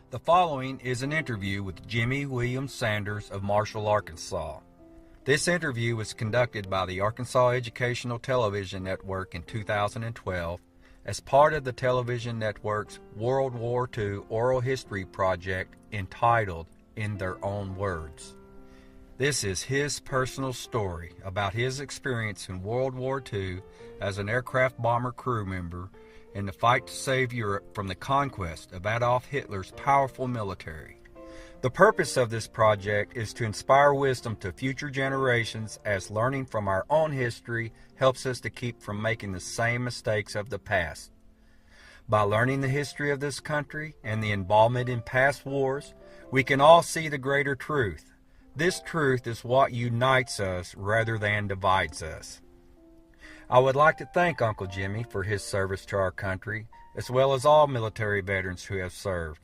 The following is an interview with Jimmie Sanders of Marshall, Arkansas. This interview was conducted by the Arkansas Educational Television Network in 2012 as part of the television network's World War II Oral History Project entitled In Their Own Words. This is his personal story about his experience in World War II as an aircraft bomber crew member in the fight to save Europe from the conquest of Adolf Hitler's powerful military. The purpose of this project is to inspire wisdom to future generations, as learning from our own history helps us to keep from making the same mistakes of the past. By learning the history of this country and the involvement in past wars, we can all see the greater truth. This truth is what unites us rather than divides us. I would like to thank Uncle Jimmie for his service to our country, as well as all military veterans who have served.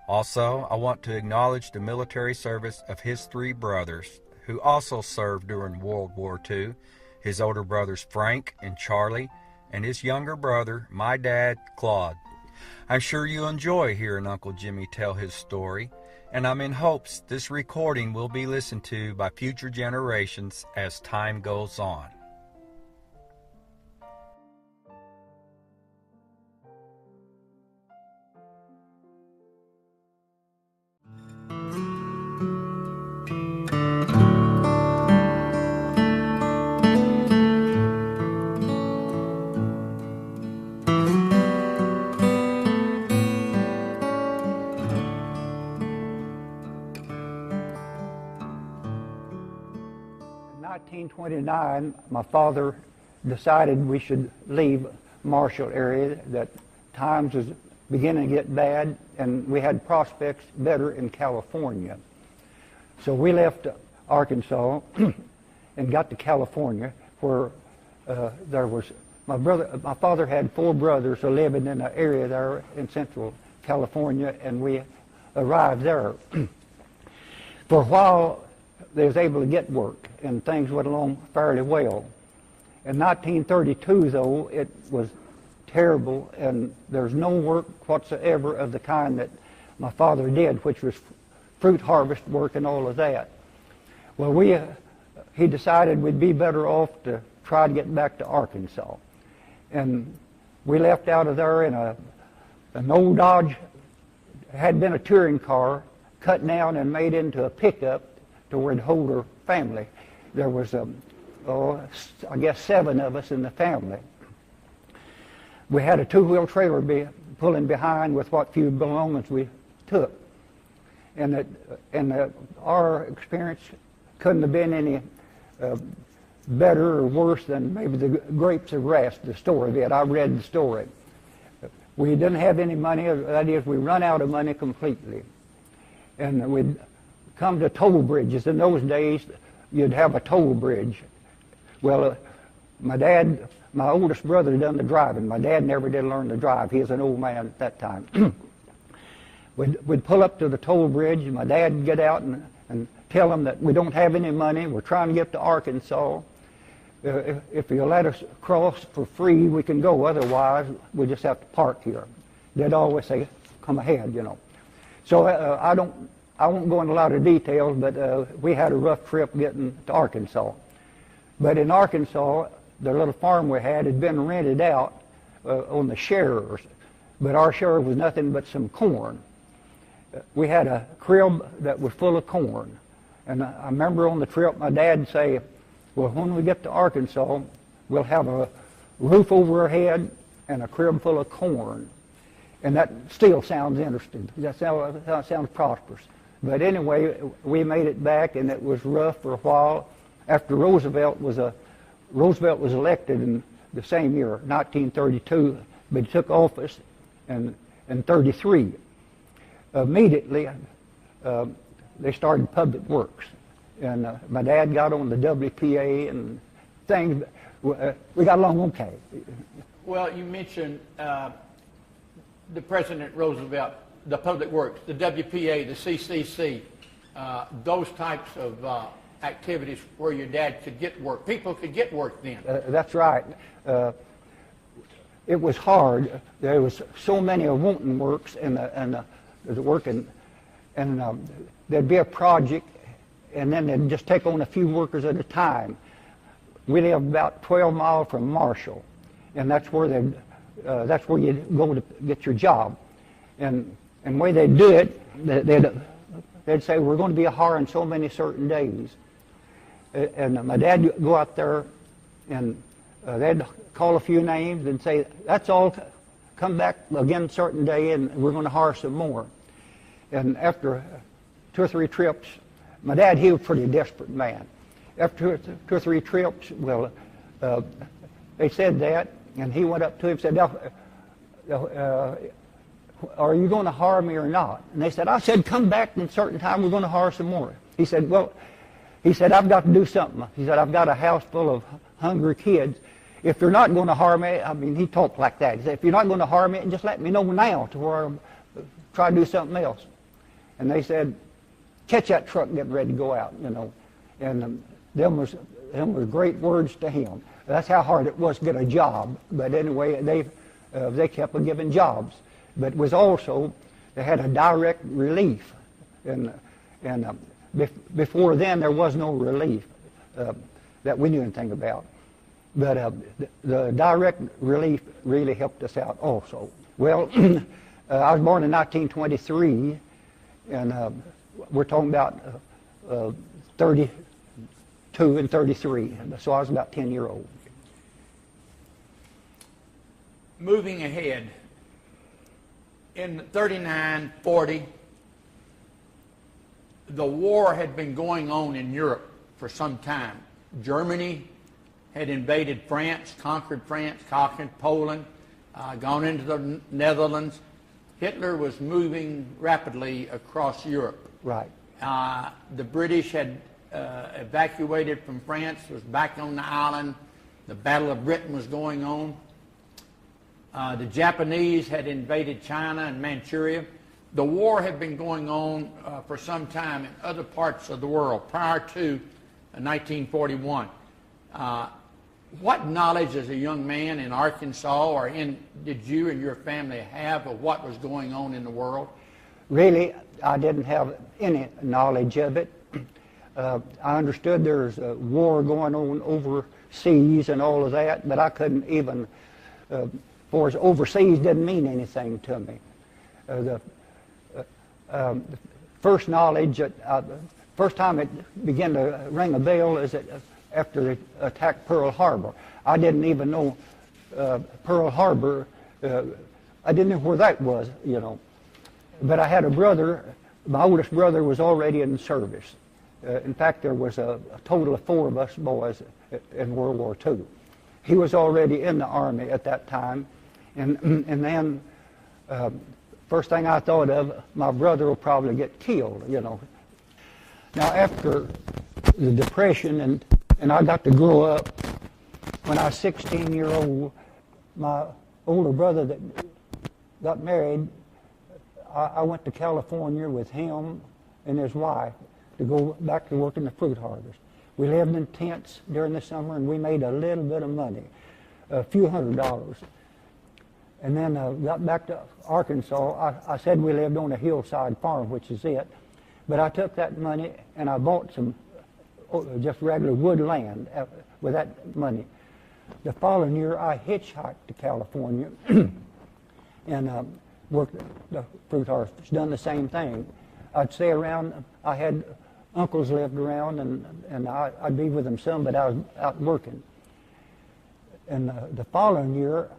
Also, I want to acknowledge the military service of his three brothers, who also served during World War II, his older brothers Frank and Charlie, and his younger brother, my dad, Claude. I'm sure you'll enjoy hearing Uncle Jimmie tell his story, and I'm in hopes this recording will be listened to by future generations as time goes on. In 1929, my father decided we should leave Marshall area, that times was beginning to get bad and we had prospects better in California. So we left Arkansas and got to California, where there was my father had four brothers living in an area there in central California, and we arrived there. For a while they was able to get work and things went along fairly well. In 1932 though, it was terrible, and there's no work whatsoever of the kind that my father did, which was fruit harvest work and all of that. Well, he decided we'd be better off to try to get back to Arkansas. And we left out of there in an old Dodge, had been a touring car, cut down and made into a pickup to where it'd hold her family. There was, I guess, 7 of us in the family. We had a 2-wheel trailer pulling behind with what few belongings we took. And our experience couldn't have been any better or worse than maybe the grapes of wrath, the story of it. I read the story. We didn't have any money, that is, we run out of money completely. And we'd come to toll bridges. In those days, you'd have a toll bridge. Well, my oldest brother done the driving. My dad never did learn to drive. He was an old man at that time. We'd pull up to the toll bridge, and my dad would get out and tell them that we don't have any money. We're trying to get to Arkansas. If you'll let us cross for free, we can go. Otherwise, we just have to park here. They'd always say, come ahead, you know. So I won't go into a lot of details, but we had a rough trip getting to Arkansas. But in Arkansas, the little farm we had been rented out on the shares, but our share was nothing but some corn. We had a crib that was full of corn. And I remember on the trip my dad say, well, when we get to Arkansas, we'll have a roof over our head and a crib full of corn. And that still sounds interesting. That sounds prosperous. But anyway, we made it back, and it was rough for a while. After Roosevelt was elected in the same year, 1932, but he took office in 33. Immediately, they started public works, and my dad got on the WPA and things. We got along okay. Well, you mentioned the President Roosevelt, the public works, the WPA, the CCC, those types of activities where your dad could get work. People could get work then. That's right. It was hard. There was so many wanting works, and was working, and there'd be a project, and then they'd just take on a few workers at a time. We lived about 12 miles from Marshall, and that's where you go to get your job. And the way they'd do it, they'd say, we're going to be hiring so many certain days. And my dad would go out there, and they'd call a few names and say, that's all, come back again a certain day, and we're going to hire some more. And after 2 or 3 trips, my dad, he was a pretty desperate man. After 2 or 3 trips, well, they said that, and he went up to him and said, are you going to hire me or not? And they said, I said, come back in a certain time, we're going to hire some more. He said, I've got to do something. He said, I've got a house full of hungry kids. If they're not going to hire me, I mean, he talked like that. He said, if you're not going to hire me, just let me know now to where I'll try to do something else. And they said, catch that truck getting ready to go out, you know. And them was great words to him. That's how hard it was to get a job. But anyway, they kept on giving jobs. But it was also, they had a direct relief. And before then, there was no relief that we knew anything about. But the direct relief really helped us out also. Well, I was born in 1923, and we're talking about 32 and 33, so I was about 10 years old. Moving ahead, in 39, 40, the war had been going on in Europe for some time. Germany had invaded France, conquered Poland, gone into the Netherlands. Hitler was moving rapidly across Europe. Right. The British had evacuated from France, was back on the island. The Battle of Britain was going on. The Japanese had invaded China and Manchuria. The war had been going on for some time in other parts of the world prior to 1941. What knowledge as a young man in Arkansas or did you and your family have of what was going on in the world? Really, I didn't have any knowledge of it. I understood there's a war going on overseas and all of that, but I couldn't even, for overseas didn't mean anything to me. The first knowledge, first time it began to ring a bell is that after they attacked Pearl Harbor. I didn't even know Pearl Harbor. I didn't know where that was, you know. But I had a brother. My oldest brother was already in service. In fact, there was a total of 4 of us boys in World War II. He was already in the Army at that time. And then, first thing I thought of, my brother will probably get killed, you know. Now, after the Depression, and I got to grow up, when I was 16 years old, my older brother that got married, I went to California with him and his wife to go back to work in the fruit harvest. We lived in tents during the summer, and we made a little bit of money, a few $100s. And then got back to Arkansas. I said we lived on a hillside farm, which is it. But I took that money and I bought some just regular wood land with that money. The following year, I hitchhiked to California and worked the fruit harvest. Done the same thing. I'd stay around. I had uncles lived around, and I'd be with them some, but I was out working. And the following year,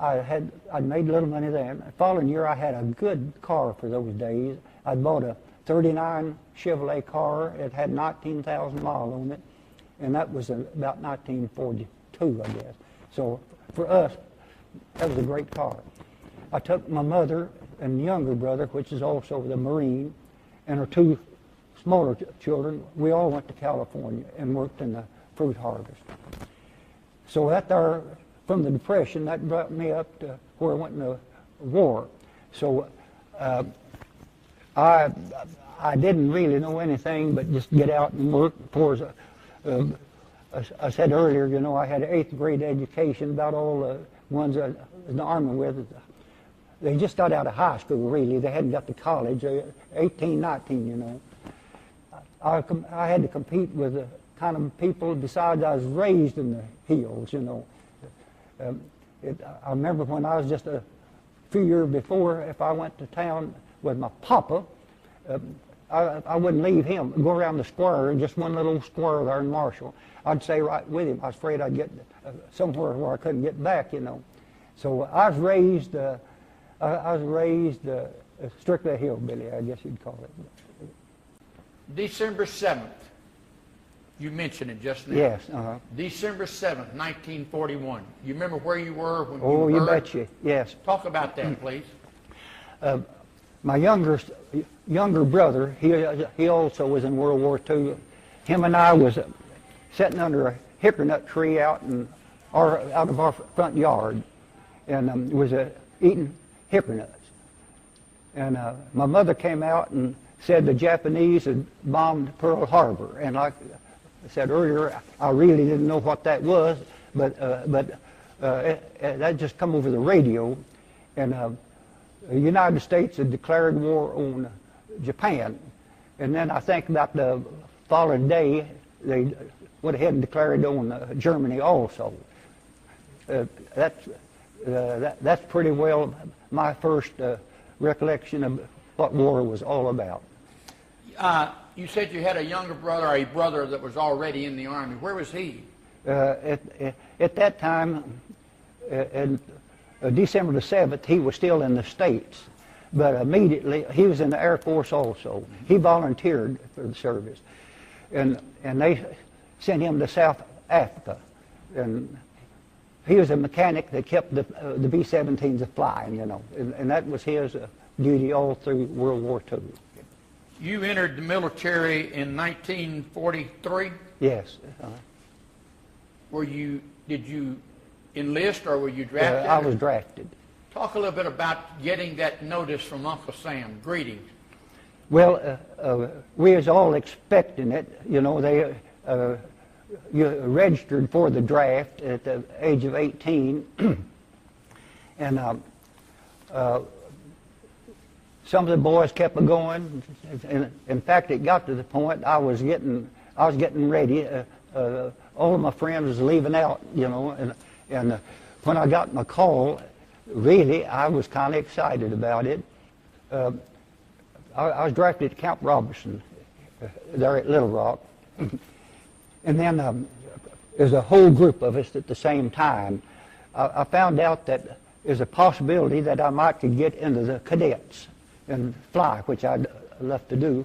I'd made a little money then. The following year, I had a good car for those days. I bought a 39 Chevrolet car. It had 19,000 miles on it, and that was about 1942, I guess. So for us, that was a great car. I took my mother and younger brother, which is also the Marine, and her 2 smaller children. We all went to California and worked in the fruit harvest. So that there, from the Depression, that brought me up to where I went in the war. So I didn't really know anything but just get out and work. I said earlier, you know, I had an 8th grade education, about all the ones I was in the Army with. they just got out of high school, really. They hadn't got to college. They were 18, 19, you know. I had to compete with the kind of people, besides I was raised in the hills, you know. I remember when I was just a few years before, if I went to town with my papa, I wouldn't leave him, go around the square, just one little square there in Marshall. I'd stay right with him. I was afraid I'd get somewhere where I couldn't get back, you know. So I was raised strictly a hillbilly, I guess you'd call it. December 7th, you mentioned it just now. Yes. December 7th, 1941. You remember where you were when Oh, you you heard? betcha, yes. Talk about that, please. My younger brother, he also was in World War II. Him and I was sitting under a hickory nut tree out of our front yard, and was eating hickory nuts. And my mother came out and said the Japanese had bombed Pearl Harbor. And like I said earlier, I really didn't know what that was, but that just come over the radio. And the United States had declared war on Japan. And then I think about the following day, they went ahead and declared on Germany also. That's pretty well my first recollection of what war was all about. You said you had a younger brother, or a brother that was already in the Army. Where was he? At that time, in December the 7th, he was still in the States. But immediately, he was in the Air Force also. He volunteered for the service. And they sent him to South Africa. And he was a mechanic that kept the B-17s flying, you know. And that was his duty all through World War II. You entered the military in 1943? Yes. Did you enlist, or were you drafted? I was drafted. Talk a little bit about getting that notice from Uncle Sam. Greetings. Well, we was all expecting it. You know, you registered for the draft at the age of 18, and some of the boys kept going. In fact, it got to the point I was getting ready. All of my friends was leaving out, you know, and when I got my call, really, I was kind of excited about it. I was drafted at Camp Robinson there at Little Rock. And then there's a whole group of us at the same time. I found out that there's a possibility that I might could get into the cadets and fly, which I'd love to do.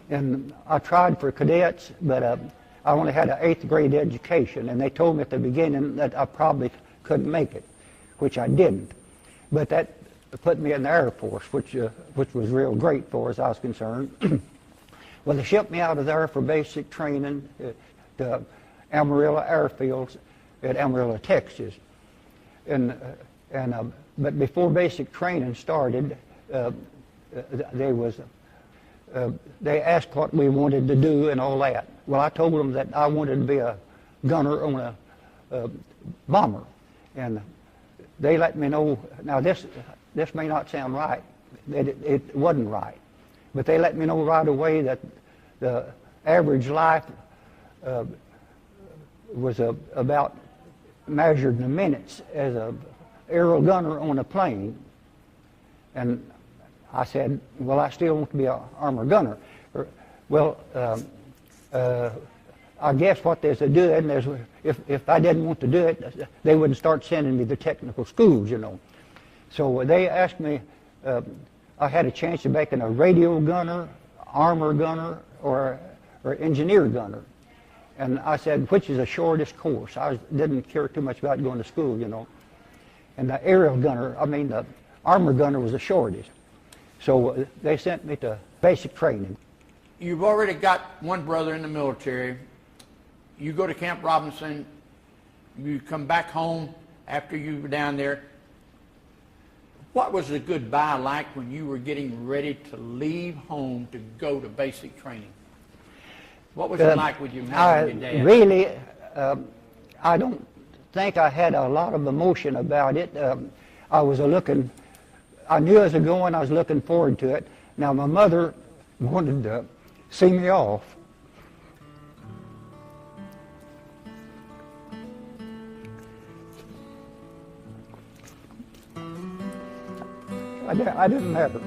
And I tried for cadets, but I only had an 8th grade education, and they told me at the beginning that I probably couldn't make it, which I didn't. But that put me in the Air Force, which was real great for as I was concerned. Well, they shipped me out of there for basic training to Amarillo Airfields at Amarillo, Texas. But before basic training started, they asked what we wanted to do and all that. Well, I told them that I wanted to be a gunner on a bomber, and they let me know. Now this may not sound right, that it wasn't right, but they let me know right away that the average life was about measured in minutes as a aerial gunner on a plane. And I said, well, I still want to be an armor gunner. Well, I guess what they said doing is if I didn't want to do it, they wouldn't start sending me to technical schools, you know. So they asked me, I had a chance of making a radio gunner, armor gunner, or engineer gunner. And I said, which is the shortest course? I didn't care too much about going to school, you know. And the aerial gunner, the armor gunner was the shortest. So they sent me to basic training. You've already got one brother in the military. You go to Camp Robinson. You come back home after you were down there. What was the goodbye like when you were getting ready to leave home to go to basic training? What was it like with your mom and your dad? Really, I don't think I had a lot of emotion about it. I was looking I knew as I was going, I was looking forward to it. Now my mother wanted to see me off. I didn't have it.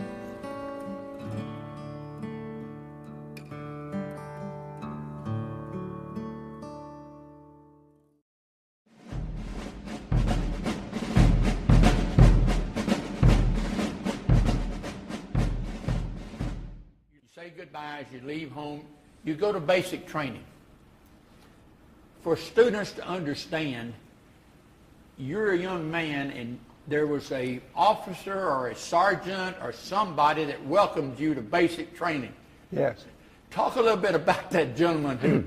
Say goodbye as you leave home. You go to basic training. For students to understand, you're a young man and there was a officer or a sergeant or somebody that welcomed you to basic training. Yes. Talk a little bit about that gentleman who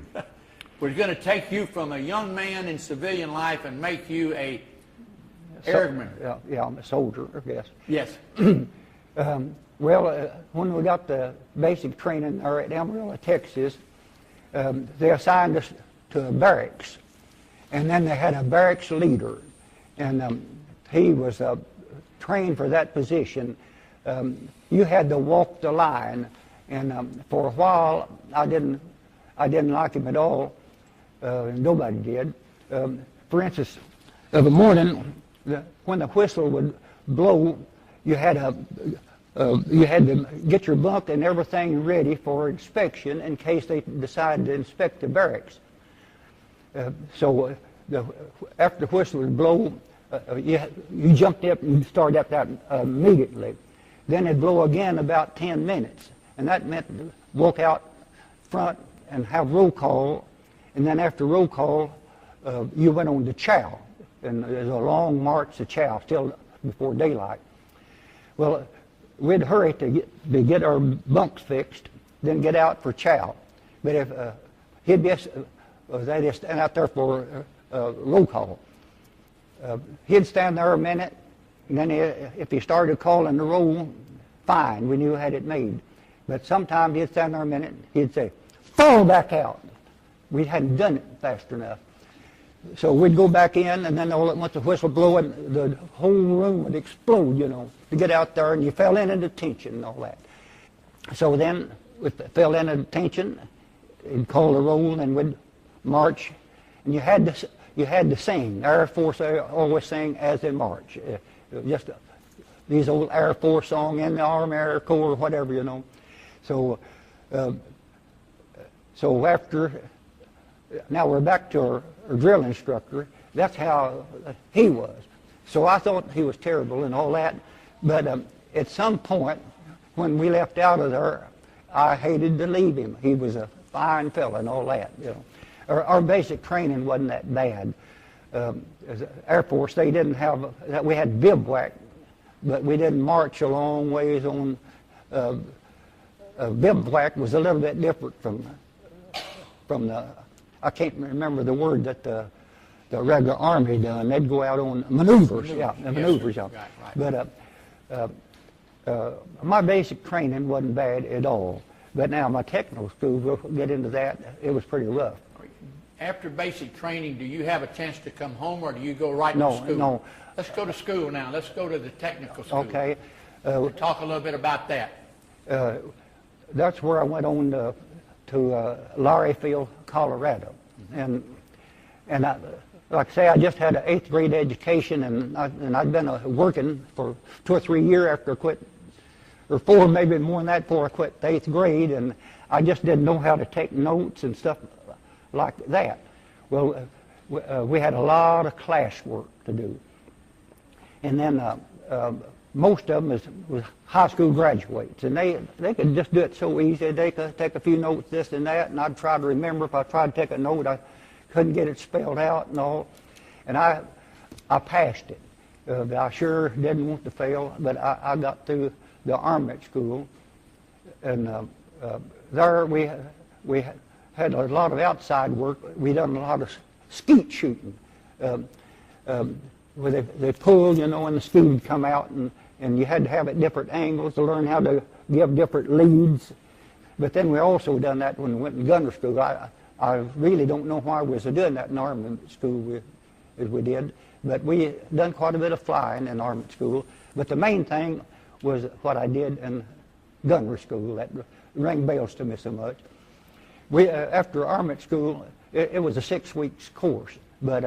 was going to take you from a young man in civilian life and make you a airman. Yeah, I'm a soldier, I guess. Yes. Well, when we got the basic training there at Amarillo, Texas, they assigned us to a barracks. And then they had a barracks leader. And he was trained for that position. You had to walk the line. And for a while, I didn't like him at all. Nobody did. For instance, of the morning, when the whistle would blow, you had to get your bunk and everything ready for inspection in case they decided to inspect the barracks. So after the whistle would blow, you jumped up and started up that immediately. Then it'd blow again about 10 minutes. And that meant to walk out front and have roll call. And then after roll call, you went on to chow. And there's a long march to chow, still before daylight. Well, we'd hurry to get our bunks fixed, then get out for chow. But if he'd just stand out there for roll call. He'd stand there a minute, and then if he started calling the roll, fine, we knew we had it made. But sometimes he'd stand there a minute, he'd say, fall back out. We hadn't done it fast enough. So we'd go back in, and then all at once the whistle blow, and the whole room would explode, to get out there, and you fell into detention and all that. So then, we fell into detention, he'd call the roll, and we'd march, and you had to sing. The Air Force always sang as they march. Just these old Air Force songs, in the Army, Air Corps, whatever, So, so after, now we're back to our drill instructor. That's how he was. So I thought he was terrible and all that. But at some point, when we left out of there, I hated to leave him. He was a fine fella and all that, Our basic training wasn't that bad. As Air Force, they didn't have, we had bivouac, but we didn't march a long ways on. Bivouac was a little bit different from the, I can't remember the word that the regular Army done. They'd go out on maneuvers, maneuvers. Right. But my basic training wasn't bad at all. But now my technical school, we'll get into that, it was pretty rough. After basic training, do you have a chance to come home, or do you go right to school? No. Let's go to school now. Let's go to the technical school. Okay. We'll talk a little bit about that. That's where I went on to Lauriefield, Colorado. And I, like I say, I just had an 8th grade education, and I'd been working for 2 or 3 years after I quit, or 4, maybe more than that, before I quit the 8th grade, and I just didn't know how to take notes and stuff like that. Well, we had a lot of class work to do. And then most of them was high school graduates, and they could just do it so easy. They could take a few notes, this and that, and I'd try to remember. If I tried to take a note, I couldn't get it spelled out and all. And I passed it. I sure didn't want to fail, but I got through the armament school, and there we had a lot of outside work. We done a lot of skeet shooting. Where they pulled, and the skeet would come out, and you had to have it different angles to learn how to give different leads. But then we also done that when we went to gunner school. I really don't know why we was doing that in armament school as we did, but we done quite a bit of flying in armament school. But the main thing was what I did in gunnery school. That rang bells to me so much. We after armament school, it was a 6 weeks course, but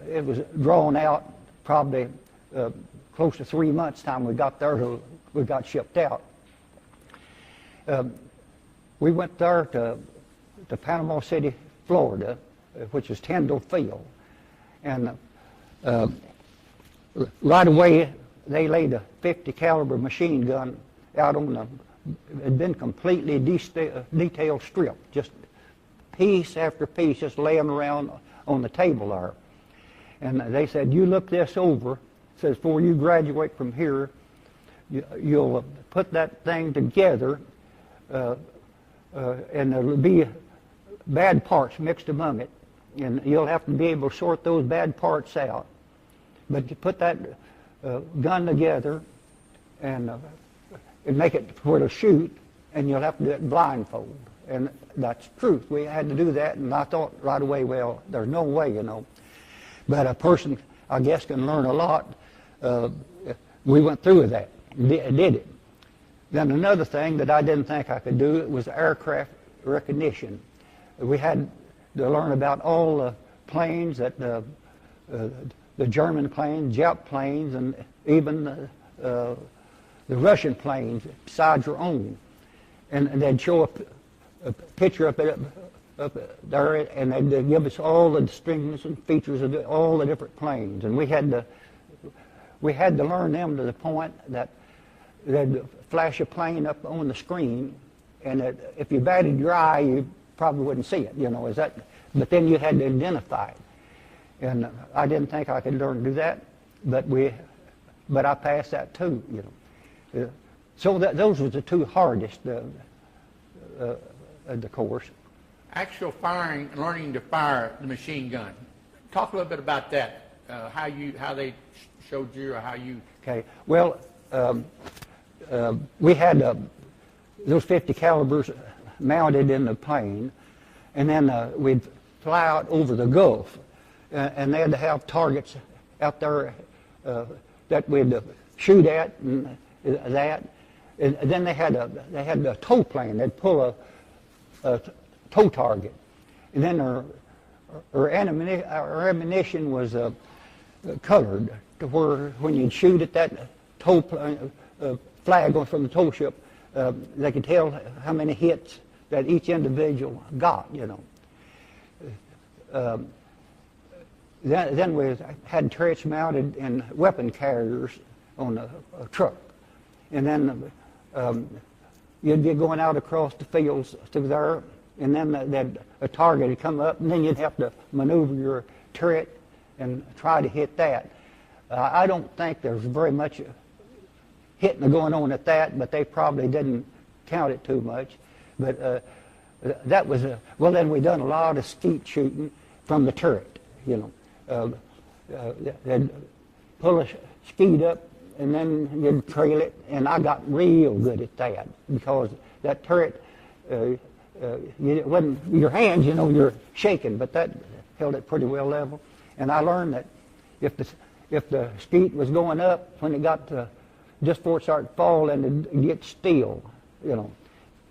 it was drawn out probably close to 3 months time we got there till we got shipped out. We went there to Panama City, Florida, which is Tyndall Field, and right away they laid a 50 caliber machine gun out on the, it had been completely detailed stripped, just piece after piece just laying around on the table there. And they said, you look this over, says before you graduate from here, you'll put that thing together and there'll be bad parts mixed among it, and you'll have to be able to sort those bad parts out. But you put that gun together and make it where to shoot, and you'll have to do it blindfold. And that's truth. We had to do that, and I thought right away, well, there's no way, you know. But a person, I guess, can learn a lot. We went through with that, did it. Then another thing that I didn't think I could do was aircraft recognition. We had to learn about all the planes, that the German planes, Jap planes, and even the Russian planes besides your own. And they'd show a picture up there, and they'd give us all the distinctions and features of all the different planes. And we had to learn them to the point that they'd flash a plane up on the screen, and if you batted your eye, you probably wouldn't see it, you know. But then you had to identify it. And I didn't think I could learn to do that, but I passed that too, you know. So those were the two hardest of the course. Actual firing, learning to fire the machine gun. Talk a little bit about that. How they showed you, or how you. Okay. Well, we had those 50 calibers mounted in the plane, and then we'd fly out over the Gulf, and they had to have targets out there that we'd shoot at, and that. And then they had a tow plane. They'd pull a tow target, and then our ammunition was colored to where when you'd shoot at that tow plane, flag from the tow ship, they could tell how many hits that each individual got, you know. Then we had turrets mounted in weapon carriers on a truck, and then you'd be going out across the fields through there, and then a target would come up, and then you'd have to maneuver your turret and try to hit that. I don't think there's very much hitting going on at that, but they probably didn't count it too much. But that was well, then we done a lot of skeet shooting from the turret, you know. They'd pull a skeet up, and then you'd trail it, and I got real good at that, because that turret, it wasn't your hands, you know, you're shaking, but that held it pretty well level. And I learned that if the skeet was going up, when it got to just before it started falling, it'd get still, you know.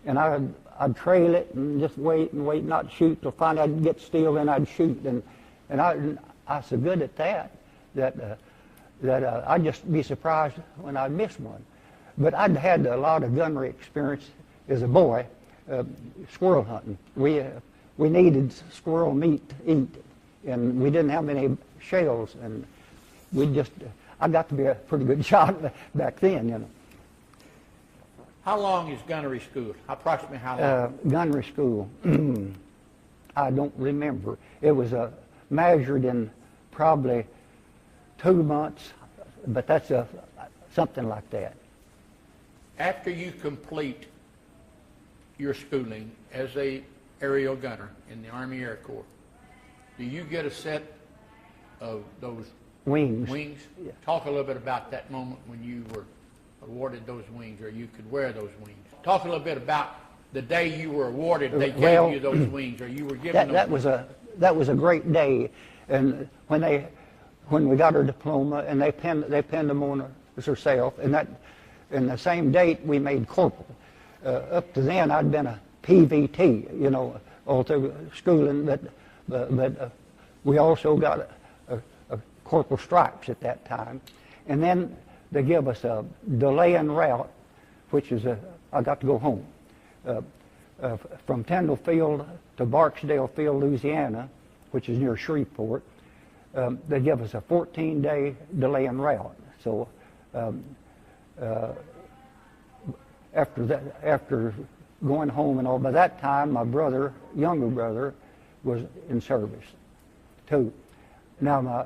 And I'd trail it and just wait and wait, not shoot till finally I'd get still, then I'd shoot. And I was so good at that I'd just be surprised when I'd miss one. But I'd had a lot of gunnery experience as a boy, squirrel hunting. We needed squirrel meat to eat, and we didn't have any shells, and I got to be a pretty good shot back then, you know. How long is gunnery school? Approximately how long? Gunnery school, I don't remember. It was measured in probably 2 months, but that's something like that. After you complete your schooling as a aerial gunner in the Army Air Corps, do you get a set of those wings? Yeah. Talk a little bit about that moment when you were awarded those wings, or you could wear those wings. Talk a little bit about the day you were awarded. They gave you those wings, or you were given those. That was a great day, and when we got our diploma, and they pinned them on herself, and in the same date we made corporal. Up to then I'd been a PVT, you know, all through schooling, but we also got a corporal stripes at that time. And then they give us a delay en route, which is I got to go home. From Tyndall Field to Barksdale Field, Louisiana, which is near Shreveport, they give us a 14-day delay en route. So after going home and all, by that time my brother, younger brother, was in service too. Now my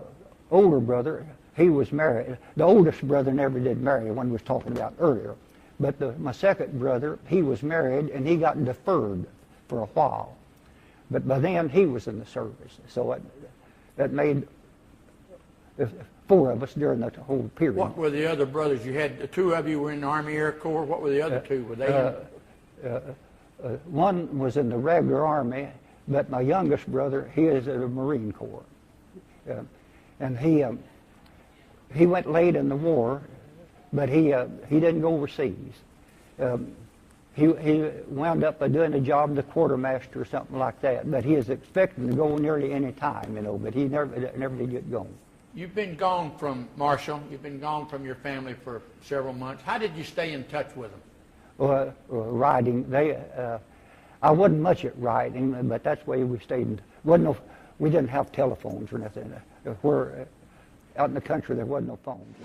older brother, he was married. The oldest brother never did marry, one we was talking about earlier. But my second brother, he was married and he got deferred for a while. But by then he was in the service. So that made 4 of us during that whole period. What were the other brothers? You had the 2 of you were in the Army Air Corps. What were the other 2? Were they one was in the regular Army, but my youngest brother, he is in the Marine Corps. And he went late in the war, but he didn't go overseas. He wound up doing a job in the quartermaster or something like that. But he is expecting to go nearly any time, you know. But he never did get going. You've been gone from Marshall. You've been gone from your family for several months. How did you stay in touch with them? Riding. I wasn't much at riding, but that's the way we stayed. We didn't have telephones or nothing. Out in the country, there wasn't no phones.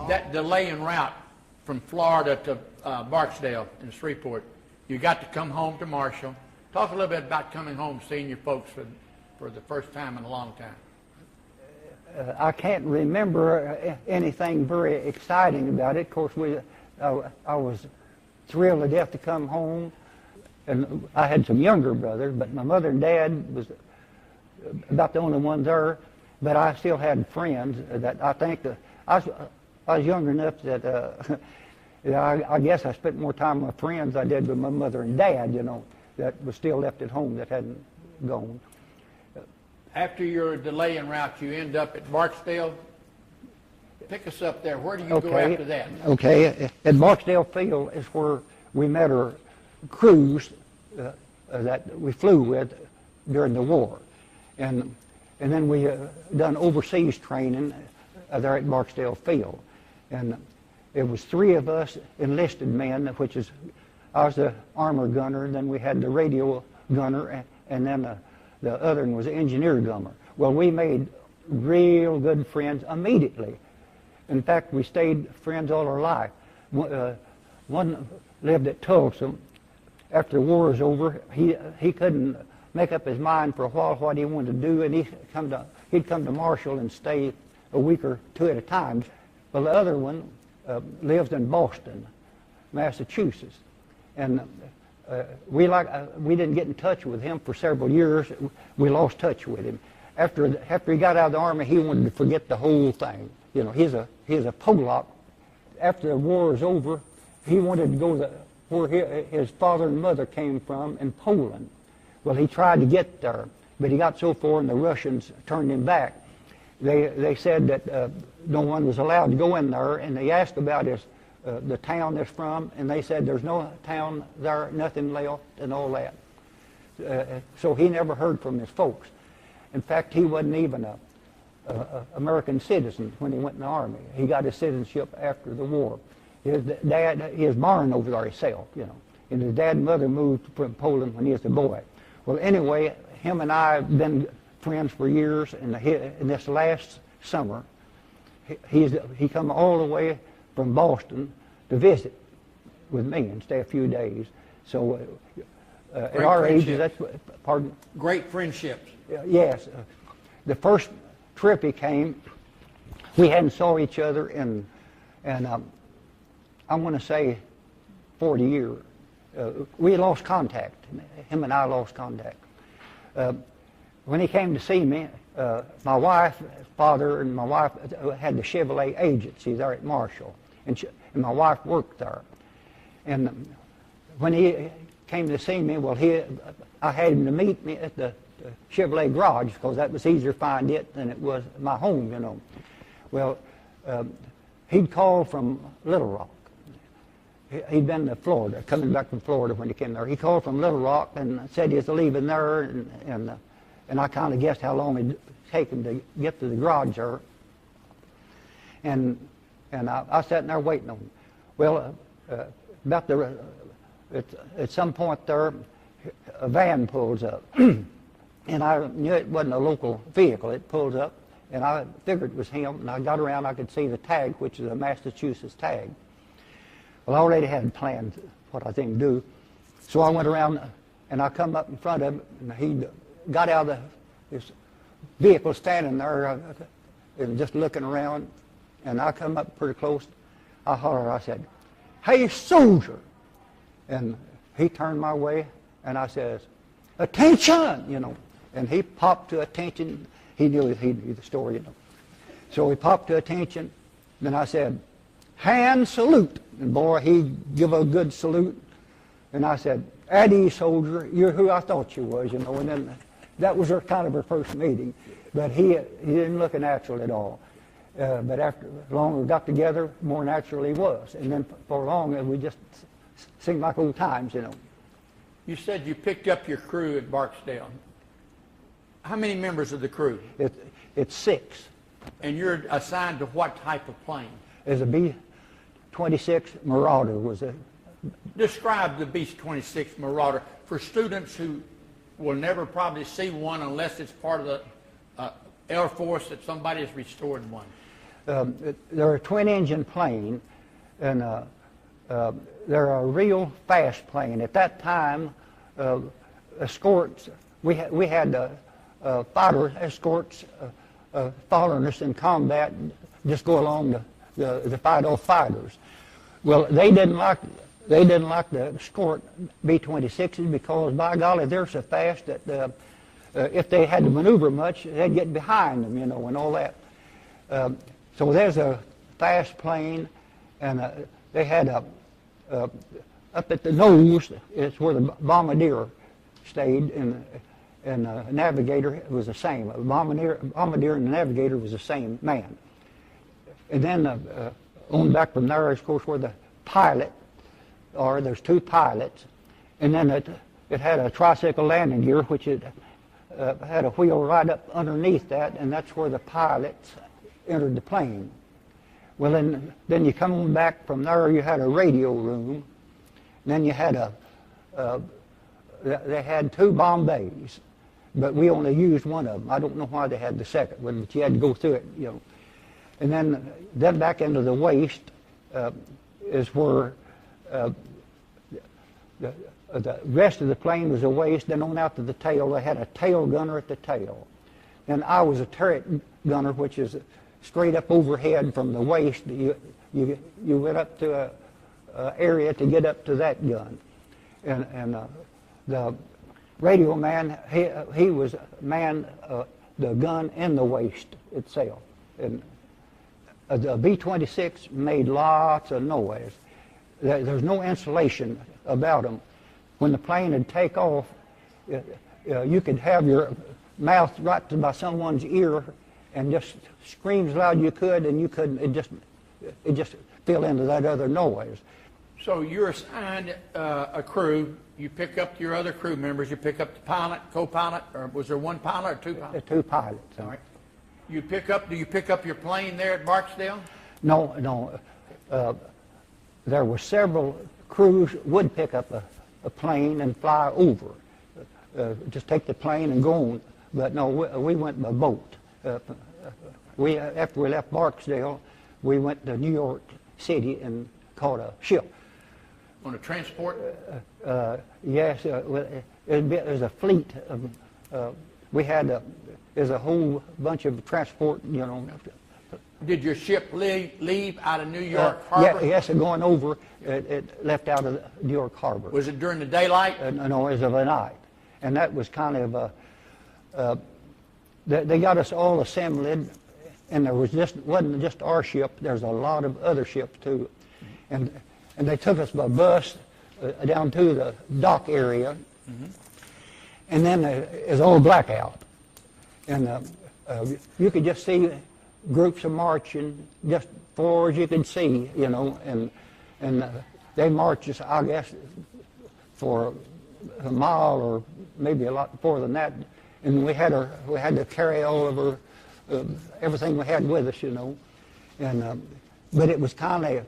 That delay en route from Florida to Barksdale and Shreveport, you got to come home to Marshall. Talk a little bit about coming home, seeing your folks for the first time in a long time. I can't remember anything very exciting about it. Of course, I was thrilled to death to come home. And I had some younger brothers, but my mother and dad was about the only ones there. But I still had friends that I think I was young enough that I guess I spent more time with my friends than I did with my mother and dad, you know, that was still left at home that hadn't gone. After your delay en route, you end up at Barksdale. Pick us up there. Where do you go after that? Okay, at Barksdale Field is where we met our crews that we flew with during the war. And then we done overseas training there at Barksdale Field. And it was 3 of us enlisted men, which is, I was the armor gunner, and then we had the radio gunner, and then the other one was the engineer gunner. Well, we made real good friends immediately. In fact, we stayed friends all our life. One lived at Tulsa. After the war was over, he couldn't make up his mind for a while what he wanted to do, and he'd come to Marshall and stay a week or 2 at a time. Well, the other one lives in Boston, Massachusetts, and we didn't get in touch with him for several years. We lost touch with him. After he got out of the Army, he wanted to forget the whole thing. You know, he's a Polak. After the war was over, he wanted to go where his father and mother came from in Poland. Well, he tried to get there, but he got so far and the Russians turned him back. They said that no one was allowed to go in there, and they asked about the town they're from, and they said there's no town there, nothing left, and all that. So he never heard from his folks. In fact, he wasn't even an American citizen when he went in the Army. He got his citizenship after the war. His dad, he was born over there himself, you know, and his dad and mother moved from Poland when he was a boy. Well, anyway, him and I have been friends for years, and in this last summer, he come all the way from Boston to visit with me and stay a few days. So at our age, that's, pardon? Great friendships. Yes. The first trip he came, we hadn't saw each other in I want to say 40 years. We lost contact. Him and I lost contact. When he came to see me, my wife, father, and my wife had the Chevrolet agency there at Marshall, and my wife worked there. And when he came to see me, well, I had him to meet me at the Chevrolet garage because that was easier to find it than it was my home, you know. Well, he'd called from Little Rock. He'd been to Florida, coming back from Florida when he came there. He called from Little Rock and said he was leaving there, and I kind of guessed how long it'd take him to get to the garage there. And I sat there waiting on him. Well, at some point there, a van pulls up. And I knew it wasn't a local vehicle. It pulls up, and I figured it was him. And I got around, I could see the tag, which is a Massachusetts tag. Well, I already had planned what I think to do. So I went around, and I come up in front of him, and he got out of his vehicle standing there and just looking around. And I come up pretty close. I hollered, I said, "Hey, soldier!" And he turned my way, and I says, "Attention!" You know. And he popped to attention. He knew the story, you know. So he popped to attention. Then I said, "Hand salute." And boy, he give a good salute. And I said, "At ease, soldier. You're who I thought you was," you know. And then that was kind of our first meeting. But he didn't look natural at all. But after longer we got together, more natural he was. And then for long, we just seemed like old times, you know. You said you picked up your crew at Barksdale. How many members of the crew? It's 6. And you're assigned to what type of plane? There's a B26 Marauder was a. Describe the B26 Marauder for students who will never probably see one unless it's part of the Air Force that somebody has restored one. They're a twin-engine plane, and they're a real fast plane. At that time, escorts, we had fighter escorts following us in combat, just go along the fight off fighters. Well, they didn't like the escort B-26s because, by golly, they're so fast that if they had to maneuver much, they'd get behind them, you know, and all that. So there's a fast plane, and they had up at the nose, it's where the bombardier stayed, and the navigator was the same. The bombardier and the navigator was the same man. And then on back from there, of course, where the pilot, or there's 2 pilots, and then it had a tricycle landing gear, which it had a wheel right up underneath that, and that's where the pilots entered the plane. Well, then you come on back from there, you had a radio room, and then you had they had 2 Bombays, but we only used one of them. I don't know why they had the second one, but you had to go through it, you know. And then back into the waist is where the rest of the plane was a waist. Then on out to the tail, they had a tail gunner at the tail. And I was a turret gunner, which is straight up overhead from the waist. You went up to a area to get up to that gun. And the radio man, he was manned the gun in the waist itself. And the B-26 made lots of noise. There's no insulation about them. When the plane would take off, you could have your mouth right by someone's ear and just scream as loud as you could, and you couldn't. It just fell into that other noise. So you're assigned a crew. You pick up your other crew members. You pick up the pilot, co-pilot, or was there one pilot or 2 pilots? 2 pilots. All right. Do you pick up your plane there at Barksdale? No. There were several crews would pick up a plane and fly over. Just take the plane and go on. But no, we went by boat. After we left Barksdale, we went to New York City and caught a ship. On a transport? Yes, there's a fleet of. We had there's a whole bunch of transport, you know. Did your ship leave out of New York Harbor? Yes, going over, it left out of New York Harbor. Was it during the daylight? No, it was of the night. And that was kind of they got us all assembled, and there wasn't just our ship. There's a lot of other ships too, and they took us by bus down to the dock area, and then it's all blackout, and you could just see groups of marching just far as you could see, you know, and they marched us, I guess, for a mile or maybe a lot more than that, and we had to carry all of our everything we had with us, you know, and but it was kind of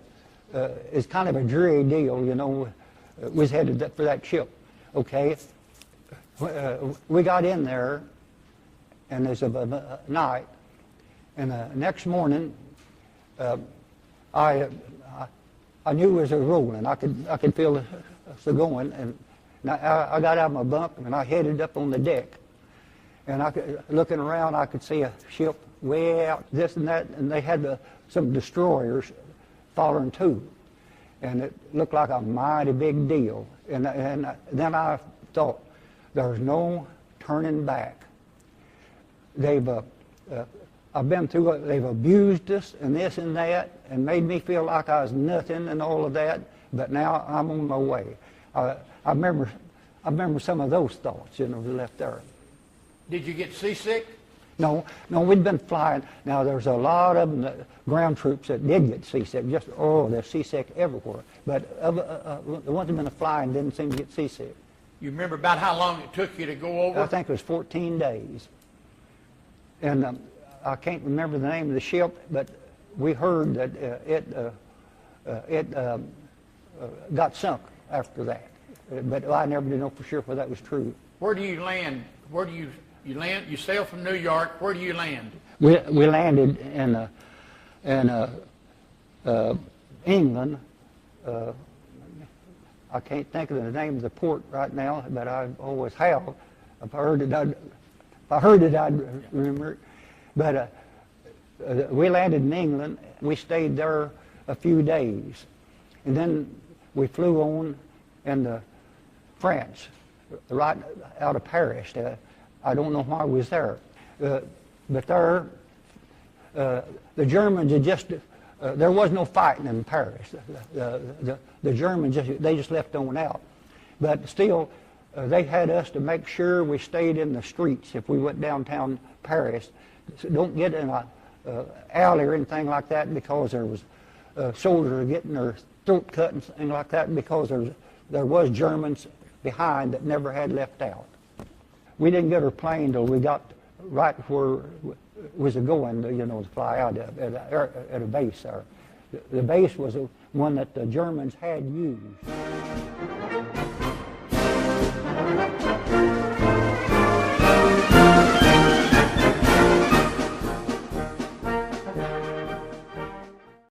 a dreary deal, you know. We was headed for that ship, okay. We got in there, and there's a night, and the next morning, I knew it was rolling. I could feel it going, and I got out of my bunk and I headed up on the deck, and looking around, I could see a ship way out, this and that, and they had some destroyers following too, and it looked like a mighty big deal. And then I thought, there's no turning back. I've been through it. They've abused us and this and that, and made me feel like I was nothing and all of that. But now I'm on my way. I remember some of those thoughts, you know, left there. Did you get seasick? No, we'd been flying. Now there's a lot of them, ground troops that did get seasick. They're seasick everywhere. But the ones that been flying didn't seem to get seasick. You remember about how long it took you to go over? I think it was 14 days. And I can't remember the name of the ship, but we heard that it got sunk after that. But I never did know for sure whether that was true. Where do you land? Where do you land? You sail from New York. Where do you land? We landed in England. I can't think of the name of the port right now, but I always have. If I heard it, I'd remember it. But we landed in England. We stayed there a few days, and then we flew on into France, right out of Paris. I don't know why I was there, but there, the Germans had just. There was no fighting in Paris. The Germans they just left on out, but still they had us to make sure we stayed in the streets if we went downtown Paris. So don't get in a alley or anything like that, because there was soldiers getting their throat cut and things like that, because there was Germans behind that never had left out. We didn't get our plane till we got right where was going, you know, to fly out at a base there. The base was one that the Germans had used.